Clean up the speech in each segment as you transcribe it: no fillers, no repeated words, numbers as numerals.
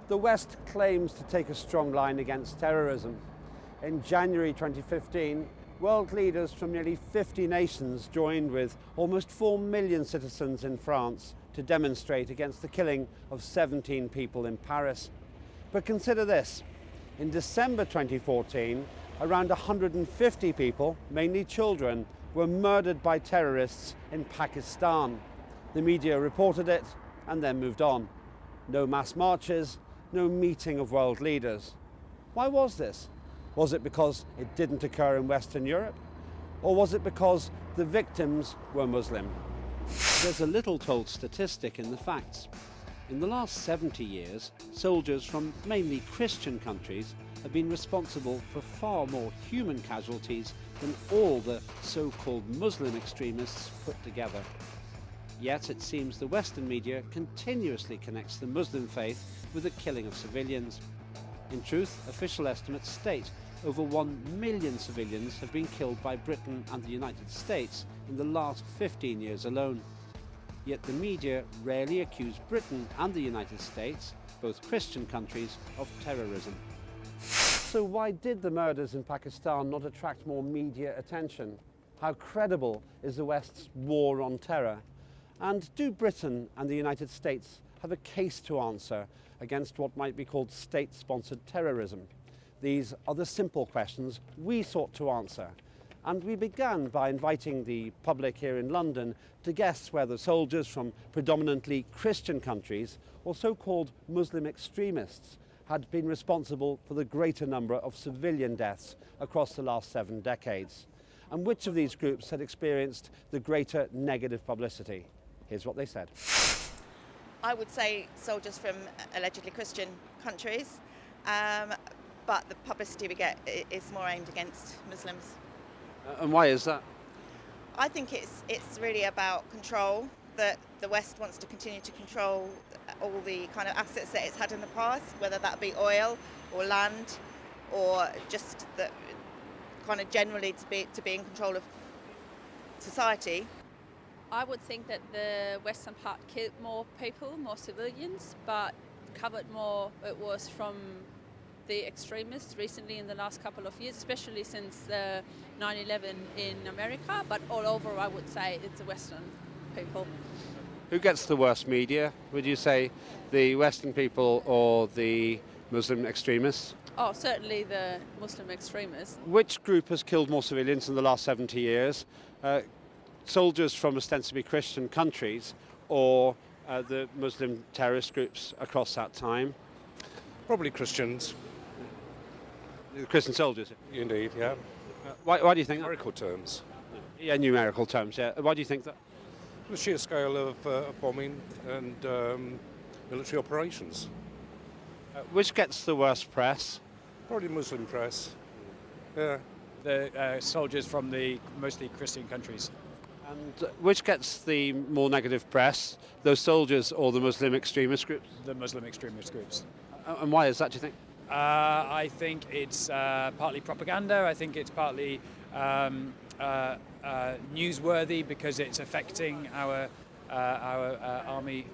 The West claims to take a strong line against terrorism. In January 2015, world leaders from nearly 50 nations joined with almost 4 million citizens in France to demonstrate against the killing of 17 people in Paris. But consider this. In December 2014, around 150 people, mainly children, were murdered by terrorists in Pakistan. The media reported it and then moved on. No mass marches, no meeting of world leaders. Why was this? Was it because it didn't occur in Western Europe? Or was it because the victims were Muslim? There's a little-told statistic in the facts. In the last 70 years, soldiers from mainly Christian countries have been responsible for far more human casualties than all the so-called Muslim extremists put together. Yet it seems the Western media continuously connects the Muslim faith with the killing of civilians. In truth, official estimates state over 1 million civilians have been killed by Britain and the United States in the last 15 years alone. Yet the media rarely accuse Britain and the United States, both Christian countries, of terrorism. So why did the murders in Pakistan not attract more media attention? How credible is the West's war on terror? And do Britain and the United States have a case to answer against what might be called state-sponsored terrorism? These are the simple questions we sought to answer. And we began by inviting the public here in London to guess whether soldiers from predominantly Christian countries, or so-called Muslim extremists, had been responsible for the greater number of civilian deaths across the last 7 decades, and which of these groups had experienced the greater negative publicity. Here's what they said. I would say soldiers from allegedly Christian countries, but the publicity we get is more aimed against Muslims. And why is that? I think it's really about control, that the West wants to continue to control all the kind of assets that it's had in the past, whether that be oil or land, or just the kind of generally to be in control of society. I would think that the western part killed more people, more civilians, but covered more it was from the extremists recently in the last couple of years, especially since 9/11 in America, but all over I would say it's the western people. Who gets the worst media? Would you say the Western people or the Muslim extremists? Oh, certainly the Muslim extremists. Which group has killed more civilians in the last 70 years? Soldiers from ostensibly Christian countries or the Muslim terrorist groups across that time? Probably Christians. The Christian soldiers? Indeed, yeah. Why do you think that? Numerical terms. Yeah, numerical terms, yeah. Why do you think that? The sheer scale of bombing and military operations. Which gets the worst press? Probably Muslim press. Yeah. The soldiers from the mostly Christian countries. And which gets the more negative press? Those soldiers or the Muslim extremist groups? The Muslim extremist groups. And why is that, do you think? I think it's partly propaganda. I think it's partly newsworthy because it's affecting our army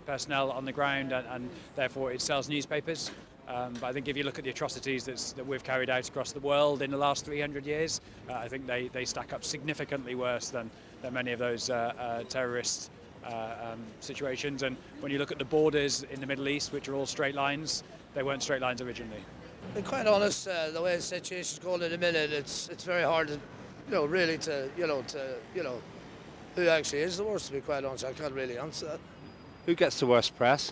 personnel on the ground, and therefore it sells newspapers. But I think if you look at the atrocities that we've carried out across the world in the last 300 years, I think they stack up significantly worse than many of those terrorist situations. And when you look at the borders in the Middle East, which are all straight lines, they weren't straight lines originally. To be quite honest, the way the situation's going in a minute, it's very hard to, really to who actually is the worst. To be quite honest, I can't really answer that. Who gets the worst press?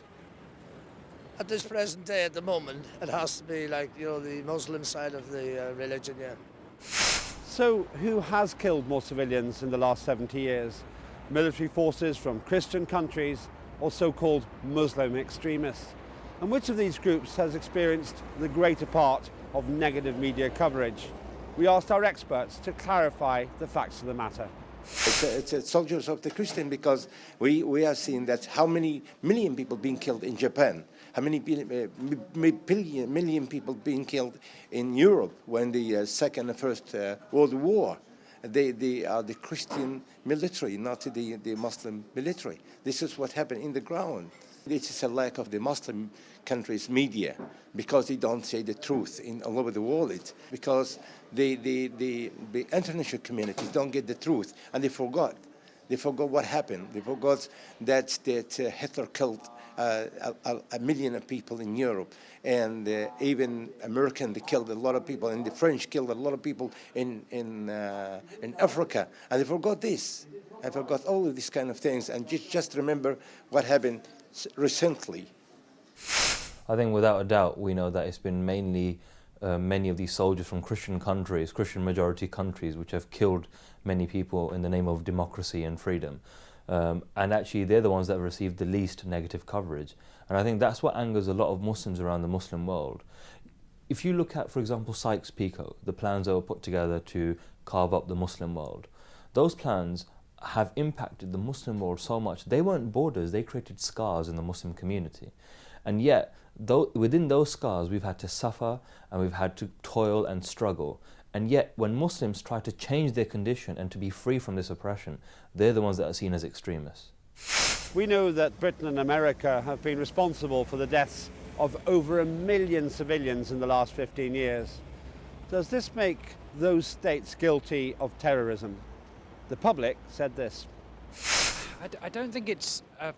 At this present day, at the moment, it has to be like the Muslim side of the religion, yeah. So who has killed more civilians in the last 70 years? Military forces from Christian countries or so-called Muslim extremists? And which of these groups has experienced the greater part of negative media coverage? We asked our experts to clarify the facts of the matter. It's soldiers of the Christian, because we are seeing that how many million people being killed in Japan, how many million people being killed in Europe when the Second and First World War they are the Christian military, not the Muslim military. This is what happened in the ground. This is a lack of the Muslim countries' media, because they don't say the truth all over the world. It's because the international communities don't get the truth, and they forgot. They forgot what happened. They forgot that Hitler killed a million of people in Europe, and even American, they killed a lot of people, and the French killed a lot of people in Africa, and they forgot this. I forgot all of these kind of things, and just remember what happened recently. I think without a doubt we know that it's been mainly many of these soldiers from Christian countries, Christian majority countries, which have killed many people in the name of democracy and freedom. And actually they're the ones that have received the least negative coverage. And I think that's what angers a lot of Muslims around the Muslim world. If you look at, for example, Sykes-Picot, the plans that were put together to carve up the Muslim world, those plans have impacted the Muslim world so much. They weren't borders, they created scars in the Muslim community. And yet, within those scars, we've had to suffer and we've had to toil and struggle. And yet, when Muslims try to change their condition and to be free from this oppression, they're the ones that are seen as extremists. We know that Britain and America have been responsible for the deaths of over 1 million civilians in the last 15 years. Does this make those states guilty of terrorism? The public said this. I don't think it's a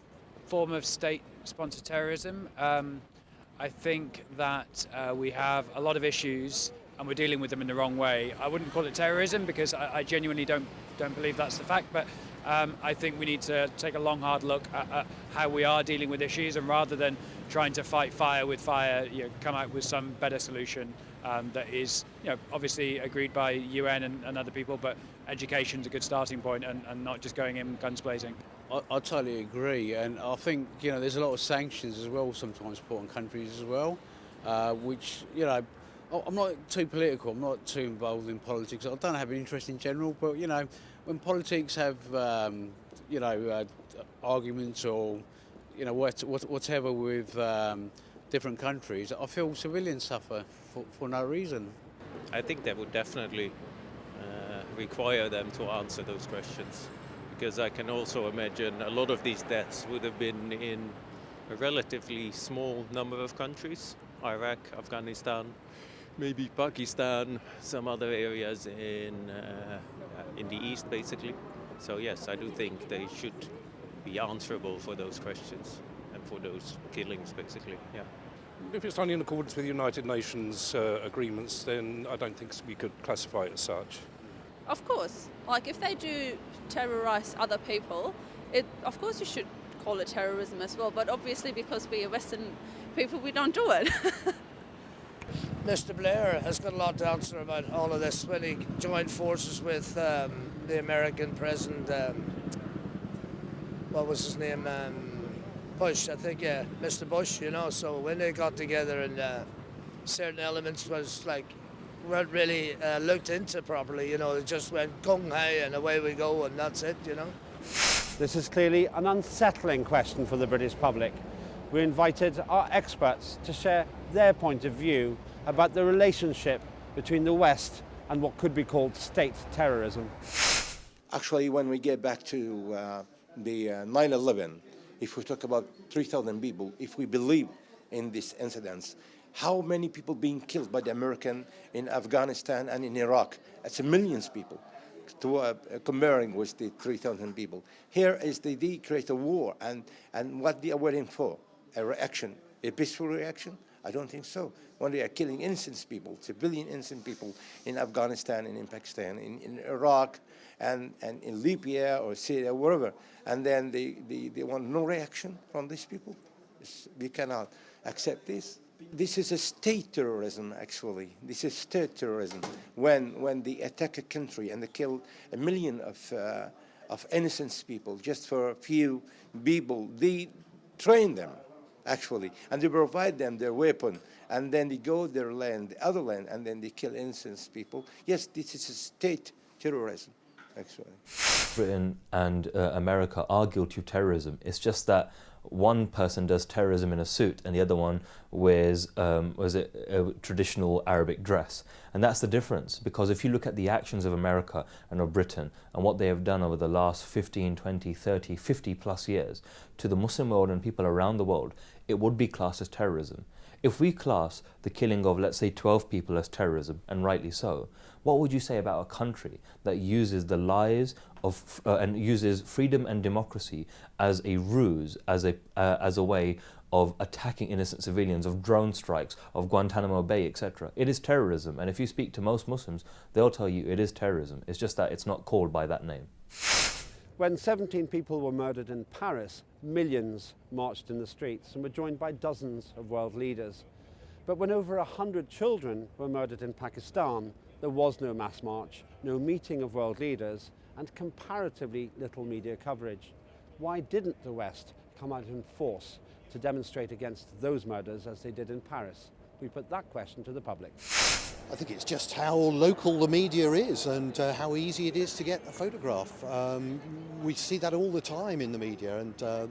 form of state-sponsored terrorism. I think that we have a lot of issues and we're dealing with them in the wrong way. I wouldn't call it terrorism because I genuinely don't believe that's the fact, but I think we need to take a long, hard look at how we are dealing with issues, and rather than trying to fight fire with fire, come out with some better solution that is, obviously agreed by UN and other people, but education's a good starting point, and not just going in guns blazing. I totally agree, and I think there's a lot of sanctions as well sometimes put on countries as well, which I'm not too political, I'm not too involved in politics. I don't have an interest in general, but when politics have arguments or whatever with different countries, I feel civilians suffer for no reason. I think that would definitely require them to answer those questions, because I can also imagine a lot of these deaths would have been in a relatively small number of countries: Iraq, Afghanistan, maybe Pakistan, some other areas in the east, basically. So yes, I do think they should be answerable for those questions and for those killings, basically. Yeah. If it's done in accordance with United Nations agreements, then I don't think we could classify it as such. Of course, like if they do terrorise other people, of course you should call it terrorism as well, but obviously because we are Western people, we don't do it. Mr. Blair has got a lot to answer about all of this when he joined forces with the American president, what was his name, Bush, I think, yeah, Mr. Bush, so when they got together and certain elements weren't really looked into properly, they just went gung-ho and away we go and that's it, This is clearly an unsettling question for the British public. We invited our experts to share their point of view about the relationship between the West and what could be called state terrorism. Actually, when we get back to the 9/11, if we talk about 3,000 people, if we believe in these incidents, how many people being killed by the American in Afghanistan and in Iraq? It's millions of people, comparing with the 3,000 people. Here is they create a war, and what they are waiting for? A reaction, a peaceful reaction? I don't think so. When they are killing innocent people, civilian innocent people in Afghanistan and in Pakistan, in Iraq and in Libya or Syria, wherever, and then they want no reaction from these people. We cannot accept this. This is a state terrorism, actually. This is state terrorism. When they attack a country and they kill 1 million of innocent people just for a few people, they train them, actually, and they provide them their weapon, and then they go their land, the other land, and then they kill innocent people. Yes, this is a state terrorism, actually. Britain and America are guilty of terrorism. It's just that one person does terrorism in a suit and the other one wears a traditional Arabic dress. And that's the difference, because if you look at the actions of America and of Britain and what they have done over the last 15, 20, 30, 50 plus years to the Muslim world and people around the world, it would be classed as terrorism. If we class the killing of, let's say, 12 people as terrorism, and rightly so, what would you say about a country that uses the lies of and uses freedom and democracy as a ruse, as a way of attacking innocent civilians, of drone strikes, of Guantanamo Bay, etc.? It is terrorism, and if you speak to most Muslims, they'll tell you it is terrorism. It's just that it's not called by that name. When 17 people were murdered in Paris, millions marched in the streets and were joined by dozens of world leaders. But when over 100 children were murdered in Pakistan, there was no mass march, no meeting of world leaders, and comparatively little media coverage. Why didn't the West come out in force to demonstrate against those murders as they did in Paris? We put that question to the public. I think it's just how local the media is and how easy it is to get a photograph. We see that all the time in the media, and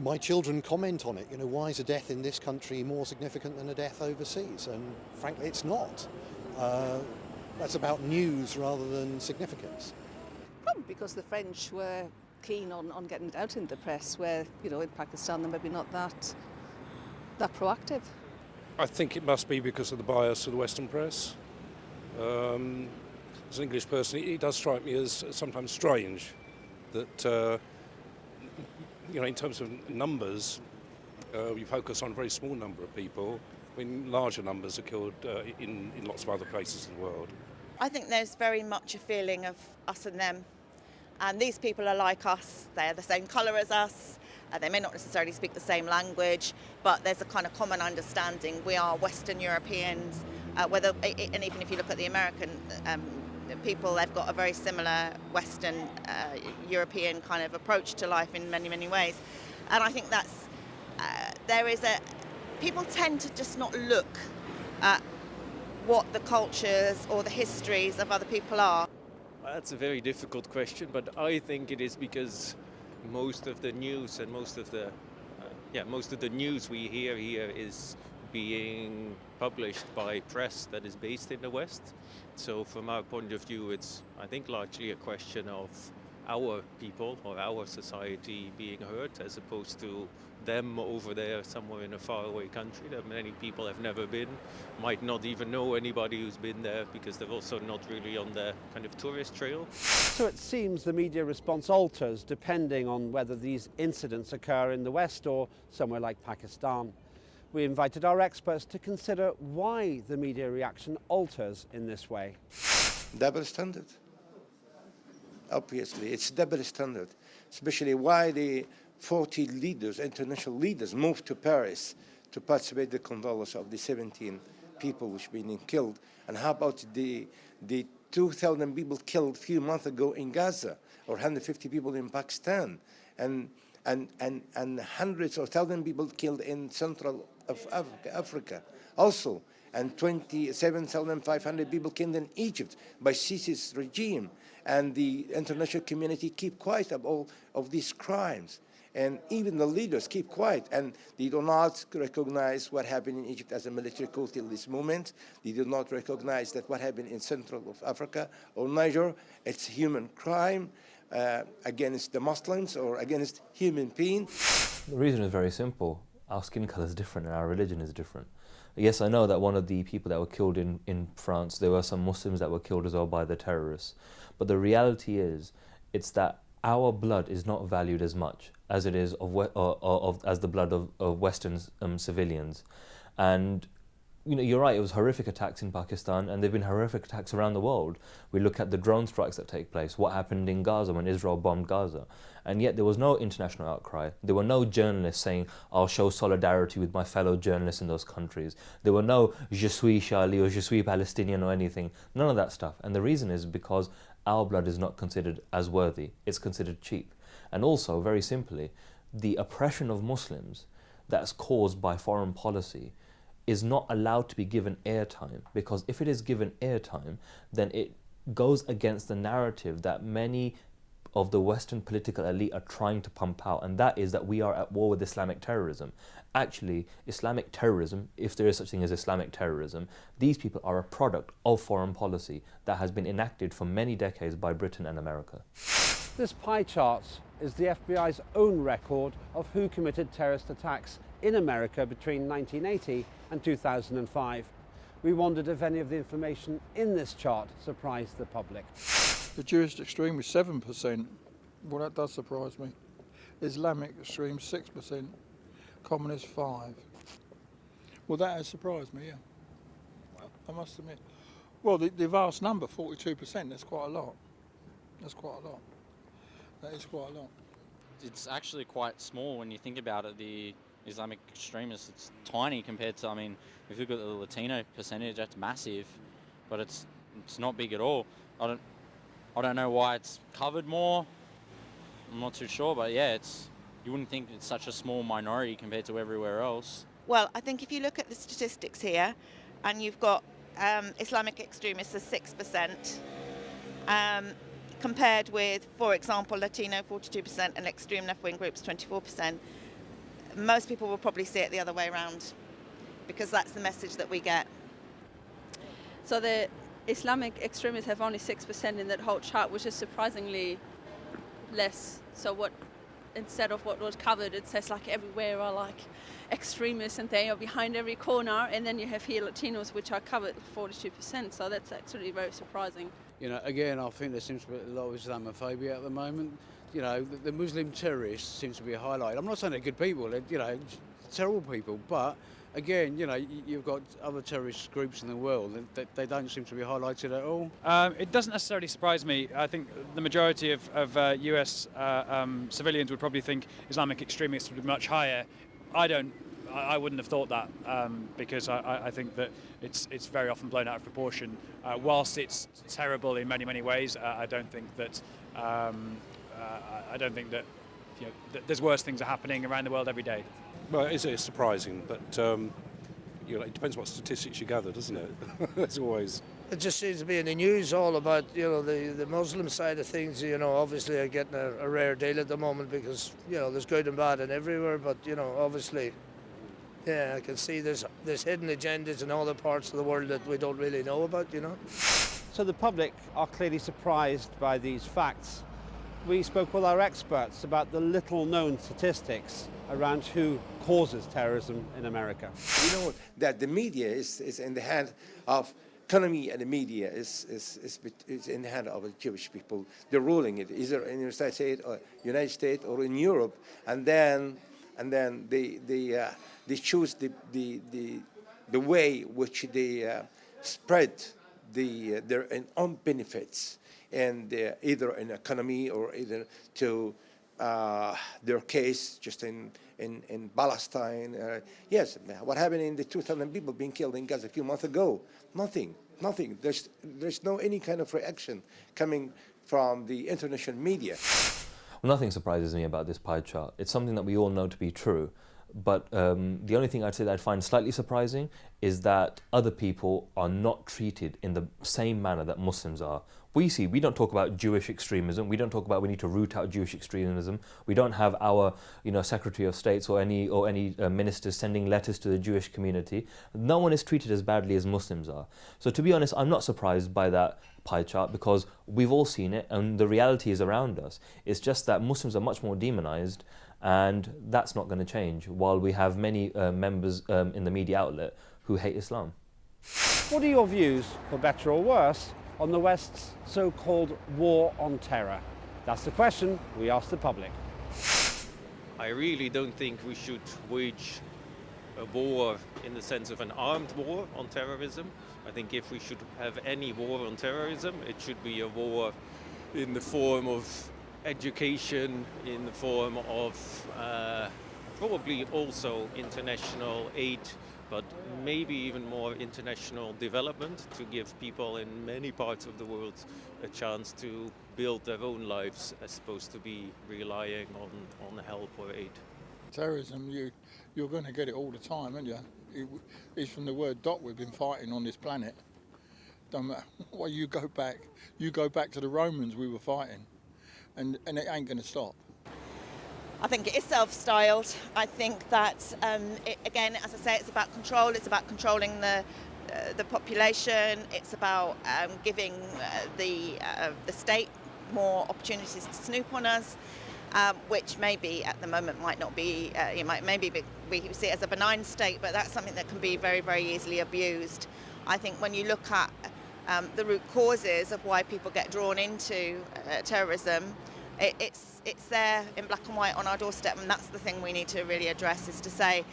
my children comment on it. You know, why is a death in this country more significant than a death overseas? And frankly, it's not. That's about news rather than significance. Probably because the French were keen on getting it out in the press, where, you know, in Pakistan they're maybe not that proactive. I think it must be because of the bias of the Western press. As an English person, it does strike me as sometimes strange that, you know, in terms of numbers, we focus on a very small number of people when larger numbers are killed in lots of other places in the world. I think there's very much a feeling of us and them. And these people are like us, they're the same colour as us, they may not necessarily speak the same language, but there's a kind of common understanding. We are Western Europeans, and even if you look at the American people, they've got a very similar Western European kind of approach to life in many, many ways. And I think that's, people tend to just not look at what the cultures or the histories of other people are. That's a very difficult question, but I think it is because most of the news and most of the news we hear here is being published by press that is based in the West. So from our point of view, it's, I think, largely a question of our people or our society being heard, as opposed to them over there somewhere in a faraway country that many people have never been, might not even know anybody who's been there because they're also not really on the kind of tourist trail. So it seems the media response alters depending on whether these incidents occur in the West or somewhere like Pakistan. We invited our experts to consider why the media reaction alters in this way. Double standard. Obviously, it's double standard, especially why the 40 leaders, international leaders, moved to Paris to participate in the condolence of the 17 people which have been killed. And how about the 2,000 people killed a few months ago in Gaza, or 150 people in Pakistan, and hundreds or thousands of people killed in Central Africa also, and 27,500 people killed in Egypt by Sisi's regime. And the international community keep quiet about all of these crimes. And even the leaders keep quiet, and they do not recognize what happened in Egypt as a military coup till this moment. They do not recognize that what happened in Central Africa or Niger, it's human crime against the Muslims or against human beings. The reason is very simple. Our skin color is different and our religion is different. Yes, I know that one of the people that were killed in France, there were some Muslims that were killed as well by the terrorists. But the reality is, it's that our blood is not valued as much as it is as the blood of Western civilians. And you know, you're right, it was horrific attacks in Pakistan, and there have been horrific attacks around the world. We look at the drone strikes that take place, what happened in Gaza when Israel bombed Gaza. And yet there was no international outcry. There were no journalists saying, I'll show solidarity with my fellow journalists in those countries. There were no je suis Charlie or je suis Palestinian or anything. None of that stuff. And the reason is because our blood is not considered as worthy. It's considered cheap. And also, very simply, the oppression of Muslims that's caused by foreign policy is not allowed to be given airtime, because if it is given airtime, then it goes against the narrative that many of the Western political elite are trying to pump out, and that is that we are at war with Islamic terrorism. Actually, Islamic terrorism, if there is such thing as Islamic terrorism, these people are a product of foreign policy that has been enacted for many decades by Britain and America. This pie chart is the FBI's own record of who committed terrorist attacks in America between 1980 and 2005. We wondered if any of the information in this chart surprised the public. The Jewish extreme is 7%. Well, that does surprise me. Islamic extreme 6%. Communist 5%. Well, that has surprised me, yeah. I must admit. Well, the vast number, 42%, that's quite a lot. That's quite a lot. That is quite a lot. It's actually quite small when you think about it. The Islamic extremists, it's tiny compared to, I mean, if you look at the Latino percentage, that's massive, but it's not big at all. I don't know why it's covered more. I'm not too sure, but yeah, you wouldn't think it's such a small minority compared to everywhere else. Well, I think if you look at the statistics here, and you've got Islamic extremists as 6%, compared with, for example, Latino 42% and extreme left-wing groups 24%, most people will probably see it the other way around, because that's the message that we get. So the Islamic extremists have only 6% in that whole chart, which is surprisingly less. So instead of what was covered, it says like everywhere are like extremists and they are behind every corner, and then you have here Latinos, which are covered 42%. So that's actually very surprising. You know, again, I think there seems to be a lot of Islamophobia at the moment. You know, the Muslim terrorists seem to be highlighted. I'm not saying they're good people, they're, you know, terrible people, but again, you know, you've got other terrorist groups in the world that they don't seem to be highlighted at all. It doesn't necessarily surprise me. I think the majority of US civilians would probably think Islamic extremists would be much higher. I wouldn't have thought that because I think that it's very often blown out of proportion. Whilst it's terrible in many ways, I don't think that you know, there's worse things are happening around the world every day. Well, it's surprising, but you know, it depends what statistics you gather, doesn't it? As always. It just seems to be in the news all about, you know, the Muslim side of things. You know, obviously are getting a rare deal at the moment because, you know, there's good and bad and everywhere, but, you know, obviously, yeah, I can see there's hidden agendas in other parts of the world that we don't really know about, you know. So the public are clearly surprised by these facts. We spoke with our experts about the little-known statistics around who causes terrorism in America. You know that the media is in the hand of economy, and the media is in the hand of the Jewish people. They're ruling it, either in the United States or in Europe, and then they choose the way which they spread their own benefits, and either in economy or either to their case just in Palestine. Yes, what happened in the 2,000 people being killed in Gaza a few months ago? Nothing. There's no any kind of reaction coming from the international media. Well, nothing surprises me about this pie chart. It's something that we all know to be true. But the only thing I'd say that I'd find slightly surprising is that other people are not treated in the same manner that Muslims are. We don't talk about Jewish extremism. We don't talk about we need to root out Jewish extremism. We don't have our, Secretary of States or any ministers sending letters to the Jewish community. No one is treated as badly as Muslims are. So to be honest, I'm not surprised by that pie chart because we've all seen it and the reality is around us. It's just that Muslims are much more demonized, and that's not going to change while we have many members in the media outlet who hate Islam. What are your views, for better or worse, on the West's so-called war on terror? That's the question we asked the public. I really don't think we should wage a war in the sense of an armed war on terrorism. I think if we should have any war on terrorism, it should be a war in the form of education, in the form of probably also international aid, but maybe even more international development to give people in many parts of the world a chance to build their own lives as opposed to be relying on help or aid. Terrorism, you're going to get it all the time, aren't you? It's from the word dot we've been fighting on this planet. Don't matter. Well, you go back to the Romans we were fighting. and it ain't going to stop. I think it is self-styled. I think that, again, as I say, it's about control. It's about controlling the population. It's about giving the state more opportunities to snoop on us, which maybe at the moment might not be. Maybe we see it as a benign state, but that's something that can be very, very easily abused. I think when you look at the root causes of why people get drawn into terrorism, it's there in black and white on our doorstep, and that's the thing we need to really address, is to say,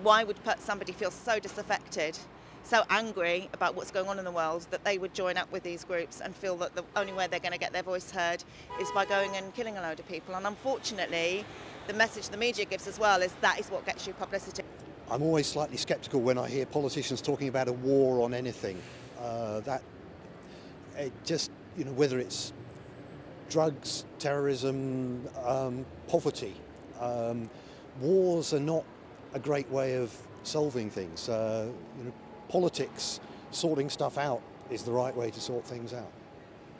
why would somebody feel so disaffected, so angry about what's going on in the world, that they would join up with these groups and feel that the only way they're going to get their voice heard is by going and killing a load of people. And unfortunately, the message the media gives as well is that is what gets you publicity. I'm always slightly sceptical when I hear politicians talking about a war on anything. Whether it's drugs, terrorism, poverty. Wars are not a great way of solving things. Politics, sorting stuff out, is the right way to sort things out.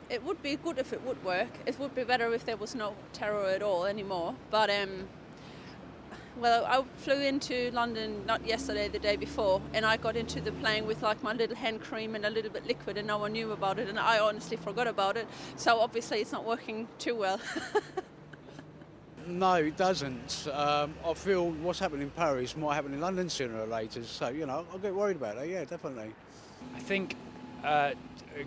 It would be good if it would work. It would be better if there was no terror at all anymore. But I flew into London not yesterday, the day before, and I got into the plane with like my little hand cream and a little bit liquid, and no one knew about it, and I honestly forgot about it. So obviously it's not working too well. No, it doesn't. I feel what's happening in Paris might happen in London sooner or later. So, I'll get worried about it. Yeah, definitely. I think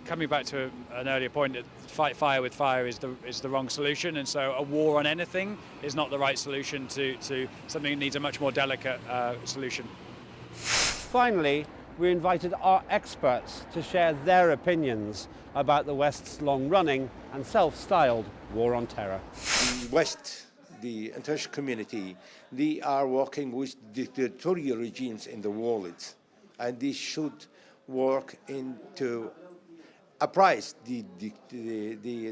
coming back to an earlier point, that fight fire with fire is the wrong solution, and so a war on anything is not the right solution to something that needs a much more delicate solution. Finally, we invited our experts to share their opinions about the West's long-running and self-styled war on terror. The West, the international community, they are working with dictatorial regimes in the world, and they should work into uprise the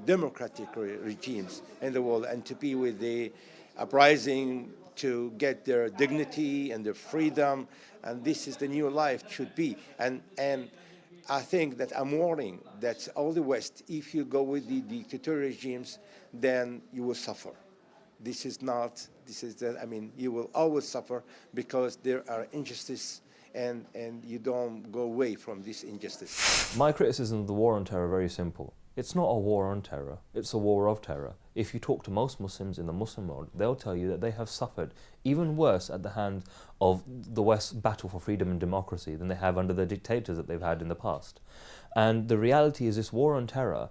democratic regimes in the world, and to be with the uprising to get their dignity and their freedom, and this is the new life should be. And I think that I'm warning that all the West, if you go with the dictatorial regimes, then you will suffer. You will always suffer because there are injustices, and you don't go away from this injustice. My criticism of the war on terror are very simple. It's not a war on terror, it's a war of terror. If you talk to most Muslims in the Muslim world, they'll tell you that they have suffered even worse at the hands of the West's battle for freedom and democracy than they have under the dictators that they've had in the past. And the reality is this war on terror,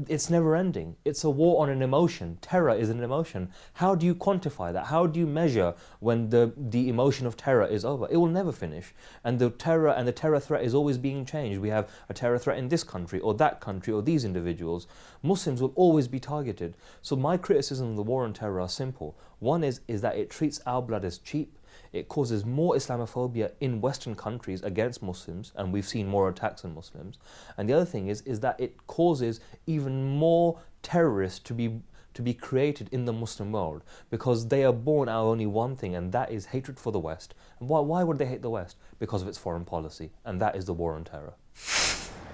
it's never ending. It's a war on an emotion. Terror is an emotion. How do you quantify that? How do you measure when the emotion of terror is over? It will never finish. And the terror threat is always being changed. We have a terror threat in this country or that country or these individuals. Muslims will always be targeted. So my criticism of the war on terror are simple. One is that it treats our blood as cheap. It causes more Islamophobia in Western countries against Muslims, and we've seen more attacks on Muslims. And the other thing is that it causes even more terrorists to be created in the Muslim world, because they are born out of only one thing, and that is hatred for the West. And why would they hate the West? Because of its foreign policy, and that is the war on terror.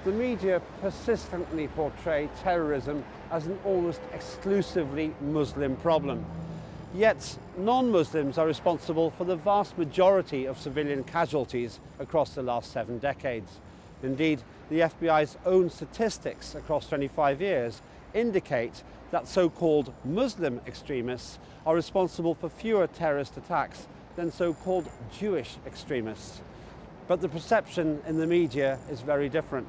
The media persistently portray terrorism as an almost exclusively Muslim problem. Yet non-Muslims are responsible for the vast majority of civilian casualties across the last 7 decades. Indeed, the FBI's own statistics across 25 years indicate that so-called Muslim extremists are responsible for fewer terrorist attacks than so-called Jewish extremists. But the perception in the media is very different.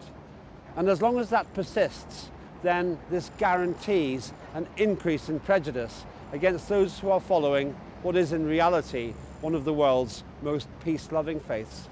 And as long as that persists, then this guarantees an increase in prejudice against those who are following what is in reality one of the world's most peace-loving faiths.